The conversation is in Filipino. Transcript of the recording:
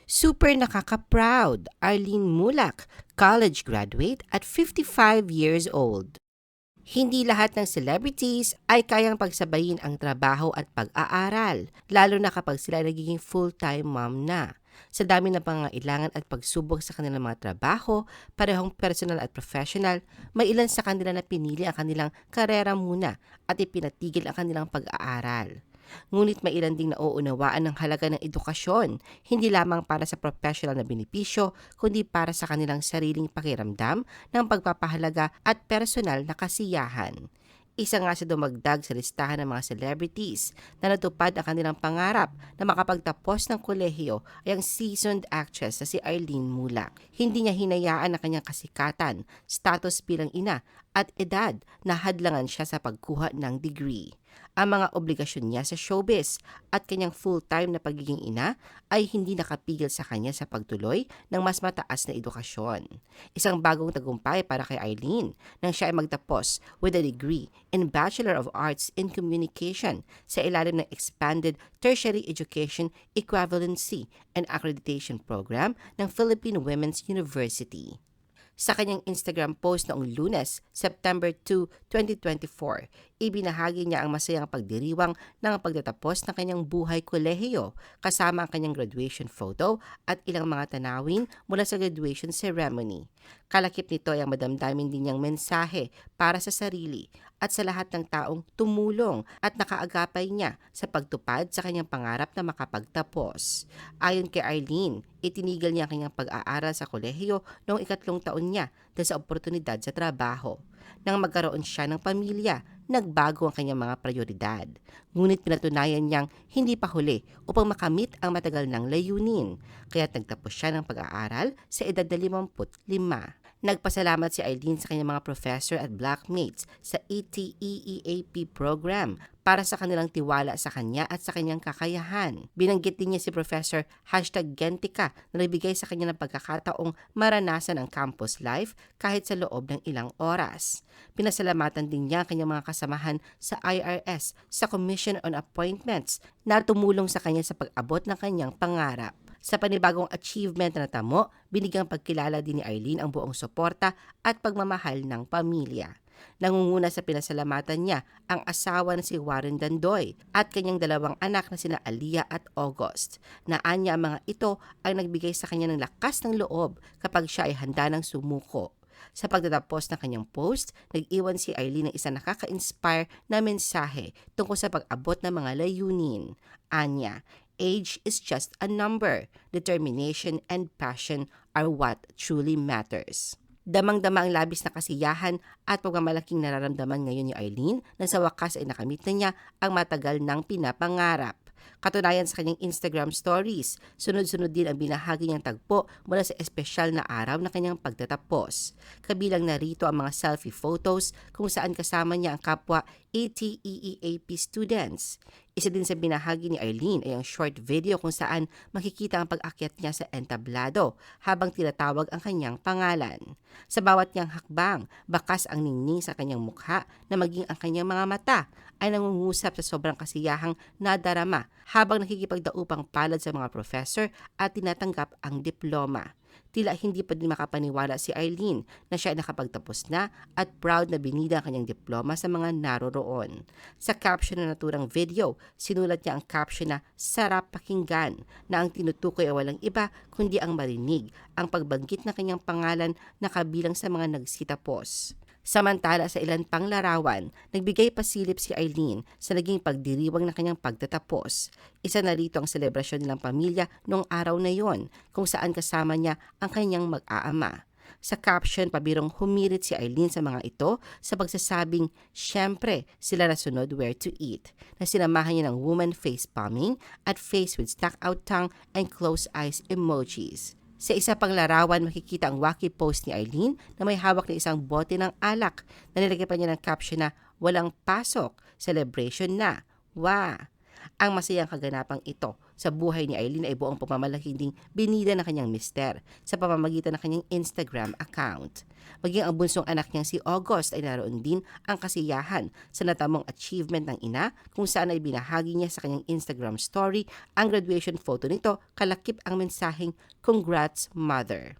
Super nakaka-proud, Arlene Mulak, college graduate at 55 years old. Hindi lahat ng celebrities ay kayang pagsabayin ang trabaho at pag-aaral, lalo na kapag sila nagiging full-time mom na. Sa dami ng pangangailangan at pagsubok sa kanilang mga trabaho, parehong personal at professional, may ilan sa kanila na pinili ang kanilang karera muna at ipinatigil ang kanilang pag-aaral. Ngunit may ilan ding nauunawaan ng halaga ng edukasyon, hindi lamang para sa professional na benepisyo, kundi para sa kanilang sariling pakiramdam ng pagpapahalaga at personal na kasiyahan. Isa nga sa dumagdag sa listahan ng mga celebrities na natupad ang kanilang pangarap na makapagtapos ng kolehiyo ay ang seasoned actress na si Arlene Mulak. Hindi niya hinayaan ang kanyang kasikatan, status bilang ina at edad na hadlangan siya sa pagkuha ng degree. Ang mga obligasyon niya sa showbiz at kanyang full-time na pagiging ina ay hindi nakapigil sa kanya sa pagtuloy ng mas mataas na edukasyon. Isang bagong tagumpay para kay Arlene nang siya ay magtapos with a degree in Bachelor of Arts in Communication sa ilalim ng Expanded Tertiary Education Equivalency and Accreditation Program ng Philippine Women's University. Sa kanyang Instagram post noong Lunes, September 2, 2024, ibinahagi niya ang masayang pagdiriwang ng pagtatapos ng kanyang buhay kolehiyo kasama ang kanyang graduation photo at ilang mga tanawin mula sa graduation ceremony. Kalakip nito ay ang madamdamin din niyang mensahe para sa sarili at sa lahat ng taong tumulong at nakaagapay niya sa pagtupad sa kanyang pangarap na makapagtapos. Ayon kay Arlene, itinigil niya ang kanyang pag-aaral sa kolehiyo noong 3 taon niya dahil sa oportunidad sa trabaho. Nang magkaroon siya ng pamilya, nagbago ang kanyang mga prioridad. Ngunit pinatunayan niyang hindi pa huli upang makamit ang matagal ng layunin, kaya't nagtapos siya ng pag-aaral sa edad na 55. Nagpasalamat si Arlene sa kanyang mga professor at blockmates sa ATE-EAP program para sa kanilang tiwala sa kanya at sa kanyang kakayahan. Binanggit din niya si Professor #Gentica na nagbigay sa kanya ng pagkakataong maranasan ang campus life kahit sa loob ng ilang oras. Pinasalamatan din niya ang kanyang mga kasamahan sa IRS sa Commission on Appointments na tumulong sa kanya sa pag-abot ng kanyang pangarap. Sa panibagong achievement na natamo, binigyang pagkilala din ni Arlene ang buong suporta at pagmamahal ng pamilya. Nangunguna sa pinasalamatan niya ang asawa na si Warren Dandoy at kanyang 2 anak na sina Aliyah at August. Naanya ang mga ito ay nagbigay sa kanya ng lakas ng loob kapag siya ay handa ng sumuko. Sa pagtatapos ng kanyang post, nag-iwan si Arlene ng isang nakaka-inspire na mensahe tungkol sa pag-abot ng mga layunin. Anya, age is just a number. Determination and passion are what truly matters. Damang-dama ang labis na kasiyahan at pagmamalaking nararamdaman ngayon ni Arlene na sa wakas ay nakamit na niya ang matagal ng pinapangarap. Katunayan sa kanyang Instagram stories, sunod-sunod din ang binahagi niyang tagpo mula sa espesyal na araw na kanyang pagtatapos. Kabilang narito ang mga selfie photos kung saan kasama niya ang kapwa ATE-EAP students. Isa din sa binahagi ni Arlene ay ang short video kung saan makikita ang pag-akyat niya sa entablado habang tinatawag ang kanyang pangalan. Sa bawat niyang hakbang, bakas ang ningning sa kanyang mukha na maging ang kanyang mga mata ay nangungusap sa sobrang kasiyahang nadarama habang nakikipagdaupang palad sa mga professor at tinatanggap ang diploma. Tila hindi pa din makapaniwala si Arlene na siya ay nakapagtapos na at proud na binida ang kanyang diploma sa mga naroroon. Sa caption na naturang video, sinulat niya ang caption na "Sarap pakinggan" na ang tinutukoy ay walang iba kundi ang marinig ang pagbanggit ng kanyang pangalan na kabilang sa mga nagsitapos. Samantala sa ilan pang larawan, nagbigay pasilip si Arlene sa naging pagdiriwang ng kanyang pagtatapos. Isa na rito ang selebrasyon nilang pamilya noong araw na yon kung saan kasama niya ang kanyang mag-aama. Sa caption, pabirong humirit si Arlene sa mga ito sa pagsasabing, "Siyempre, sila nasunod where to eat," na sinamahan niya ng woman face palming at face with stuck out tongue and closed eyes emojis. Sa isa pang larawan, makikita ang wacky post ni Arlene na may hawak na isang bote ng alak na nilagyan pa niya ng caption na "Walang pasok, celebration na, wah!" Ang masayang kaganapang ito sa buhay ni Eileen ay buong pamamalaki ding binida ng kanyang mister sa pamamagitan ng kanyang Instagram account. Maging ang bunsong anak niyang si August ay naroon din ang kasiyahan sa natamong achievement ng ina kung saan ay binahagi niya sa kanyang Instagram story ang graduation photo nito, kalakip ang mensaheng "Congrats, Mother."